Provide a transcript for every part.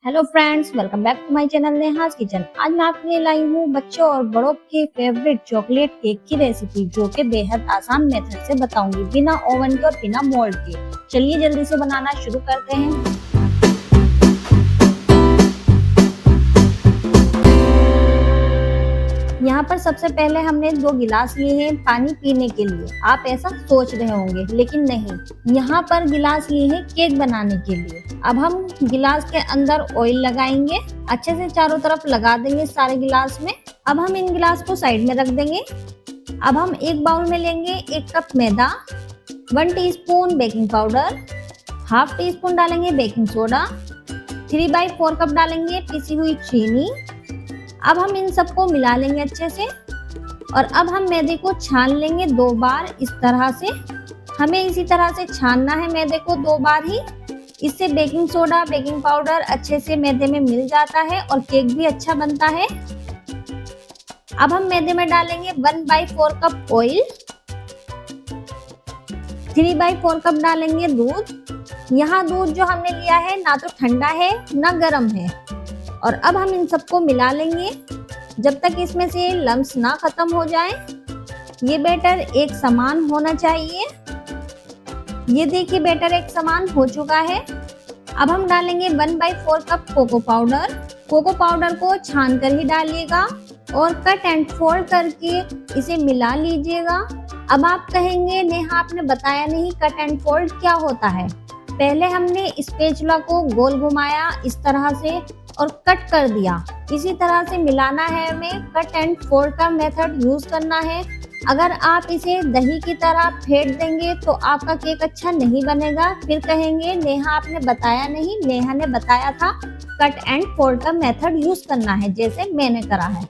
Hello friends, welcome back to my channel Neha's kitchen. आज मैं आपके लिए लाई हूँ बच्चों और बड़ों के फेवरेट चॉकलेट केक की रेसिपी, जो कि बेहद आसान मेथड से बताऊंगी, बिना ओवन के और बिना मोल्ड के। चलिए जल्दी से बनाना शुरू करते हैं। यहाँ पर सबसे पहले हमने 2 गिलास लिए हैं पानी पीने के लिए। आप ऐसा सोच रहे होंगे, लेकिन नहीं, यहाँ पर गिलास लिए हैं केक बनाने के लिए। अब हम गिलास के अंदर ऑयल लगाएंगे, अच्छे से चारों तरफ लगा देंगे सारे गिलास में। अब हम इन गिलास को साइड में रख देंगे। अब हम एक बाउल में लेंगे 1 कप मैदा, 1 teaspoon baking powder, half tea spoon डालेंगे बेकिंग सोडा, 3/4 कप डालेंगे पिसी हुई चीनी। अब हम इन सबको मिला लेंगे अच्छे से, और अब हम मैदे को छान लेंगे 2 बार इस तरह से। हमें इसी तरह से छानना है मैदे को 2 बार ही। इससे बेकिंग सोडा, बेकिंग पाउडर अच्छे से मैदे में मिल जाता है और केक भी अच्छा बनता है। अब हम मैदे में डालेंगे 1/4 कप ऑयल, 3/4 कप डालेंगे दूध। यहाँ दूध जो हमने लिया है ना तो ठंडा है ना गर्म है। और अब हम इन सबको मिला लेंगे जब तक इसमें से लम्स ना खत्म हो जाए। ये बैटर एक समान होना चाहिए। ये देखिए बैटर एक समान हो चुका है। अब हम डालेंगे 1/4 cup cocoa powder. Cocoa powder को छान कर ही डालिएगा और कट एंड फोल्ड करके इसे मिला लीजिएगा। अब आप कहेंगे नेहा आपने बताया नहीं कट एंड फोल्ड क्या होता है। पहले हमने स्पैचुला को गोल घुमाया इस तरह से और कट कर दिया। इसी तरह से मिलाना है हमें, कट एंड फोल्ड का मेथड यूज करना है। अगर आप इसे दही की तरह फेंट देंगे तो आपका केक अच्छा नहीं बनेगा। फिर कहेंगे नेहा आपने बताया नहीं। नेहा ने बताया था कट एंड फोल्ड का मेथड यूज करना है, जैसे मैंने करा है।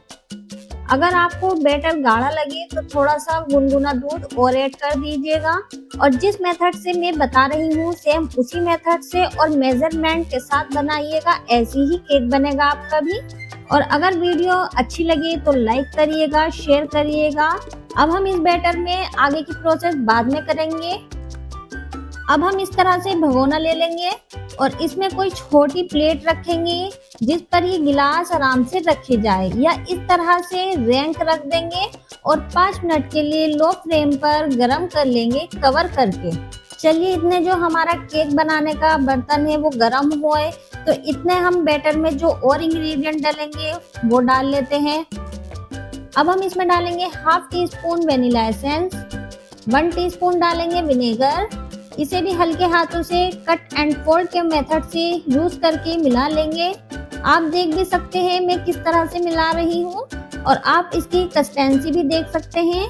अगर आपको बैटर गाढ़ा लगे तो थोड़ा सा गुनगुना दूध और ऐड कर दीजिएगा। और जिस मेथड से मैं बता रही हूँ सेम उसी मेथड से और मेजरमेंट के साथ बनाइएगा, ऐसे ही केक बनेगा आपका भी। और अगर वीडियो अच्छी लगे तो लाइक करिएगा, शेयर करिएगा। अब हम इस बैटर में आगे की प्रोसेस बाद में करेंगे। अब हम इस तरह से भगोना ले लेंगे और इसमें कोई छोटी प्लेट रखेंगे जिस पर ये गिलास आराम से रखे जाए, या इस तरह से रैंक रख देंगे और 5 मिनट के लिए लो फ्लेम पर गरम कर लेंगे कवर करके। चलिए इतने जो हमारा केक बनाने का बर्तन है वो गरम हुए, तो इतने हम बैटर में जो और इंग्रेडिएंट डालेंगे वो डाल लेते हैं। अब हम इसमें डालेंगे half tea spoon vanilla essence, 1 teaspoon डालेंगे विनेगर। इसे भी हल्के हाथों से कट एंड फोल्ड के मेथड से यूज करके मिला लेंगे। आप देख भी सकते हैं मैं किस तरह से मिला रही हूँ, और आप इसकी कंसिस्टेंसी भी देख सकते हैं।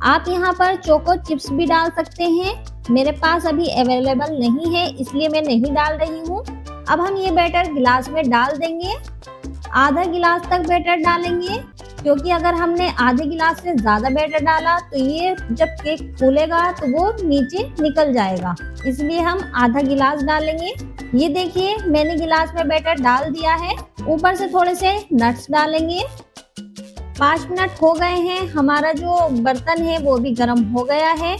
आप यहाँ पर चोको चिप्स भी डाल सकते हैं, मेरे पास अभी अवेलेबल नहीं है इसलिए मैं नहीं डाल रही हूँ। अब हम ये बैटर गिलास में डाल देंगे। आधा गिलास तक बैटर डालेंगे, क्योंकि अगर हमने आधे गिलास से ज्यादा बैटर डाला तो ये जब केक फूलेगा तो वो नीचे निकल जाएगा, इसलिए हम आधा गिलास डालेंगे। ये देखिए मैंने गिलास में बैटर डाल दिया है। ऊपर से थोड़े से नट्स डालेंगे। 5 मिनट हो गए हैं, हमारा जो बर्तन है वो भी गर्म हो गया है।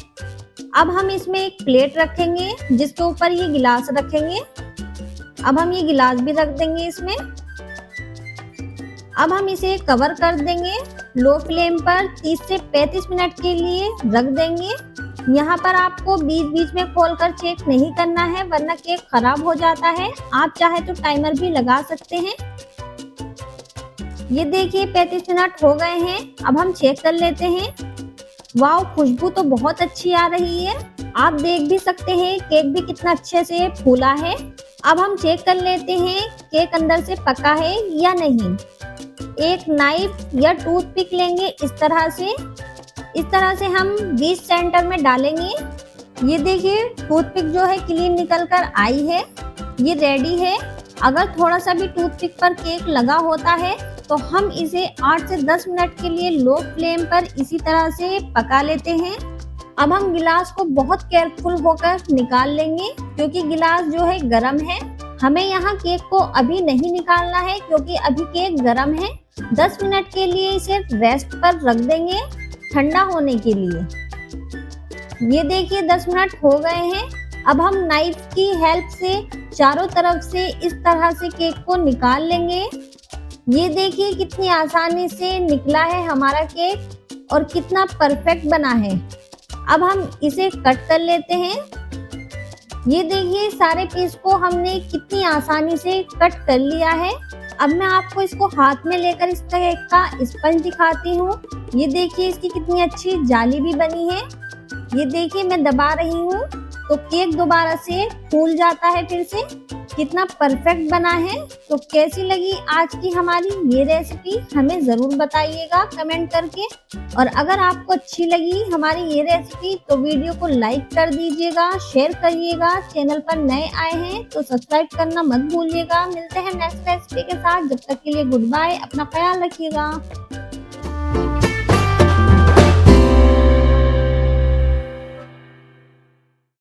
अब हम इसमें एक प्लेट रखेंगे जिसके ऊपर ये गिलास रखेंगे। अब हम ये गिलास भी रख देंगे इसमें। अब हम इसे कवर कर देंगे लो फ्लेम पर 30 से 35 मिनट के लिए रख देंगे। यहाँ पर आपको बीच बीच में खोलकर चेक नहीं करना है, वरना केक खराब हो जाता है। आप चाहे तो टाइमर भी लगा सकते हैं। ये देखिए 35 मिनट हो गए हैं। अब हम चेक कर लेते हैं। वाह, खुशबू तो बहुत अच्छी आ रही है। आप देख भी सकते हैं केक भी कितना अच्छे से फूला है। अब हम चेक कर लेते हैं केक अंदर से पका है या नहीं। एक नाइफ या टूथपिक लेंगे इस तरह से हम बीच सेंटर में डालेंगे। ये देखिए टूथपिक जो है क्लीन निकल कर आई है, ये रेडी है। अगर थोड़ा सा भी टूथपिक पर केक लगा होता है तो हम इसे 8 से 10 मिनट के लिए लो फ्लेम पर इसी तरह से पका लेते हैं। अब हम गिलास को बहुत केयरफुल होकर निकाल लेंगे, क्योंकि गिलास जो है गर्म है। हमें यहाँ केक को अभी नहीं निकालना है क्योंकि अभी केक गर्म है। 10 मिनट के लिए इसे रेस्ट पर रख देंगे ठंडा होने के लिए। ये देखिए 10 मिनट हो गए हैं। अब हम नाइफ की हेल्प से चारों तरफ से इस तरह से केक को निकाल लेंगे। ये देखिए कितनी आसानी से निकला है हमारा केक और कितना परफेक्ट बना है। अब हम इसे कट कर लेते हैं। ये देखिए सारे पीस को हमने कितनी आसानी से कट कर लिया है। अब मैं आपको इसको हाथ में लेकर इस तरह का स्पंज दिखाती हूँ। ये देखिए इसकी कितनी अच्छी जाली भी बनी है। ये देखिए मैं दबा रही हूँ तो केक दोबारा से फूल जाता है फिर से। कितना परफेक्ट बना है। तो कैसी लगी आज की हमारी ये रेसिपी हमें ज़रूर बताइएगा कमेंट करके। और अगर आपको अच्छी लगी हमारी ये रेसिपी तो वीडियो को लाइक कर दीजिएगा, शेयर करिएगा। चैनल पर नए आए हैं तो सब्सक्राइब करना मत भूलिएगा। मिलते हैं नेक्स्ट रेसिपी के साथ। जब तक के लिए गुड बाय। अपना ख्याल रखिएगा।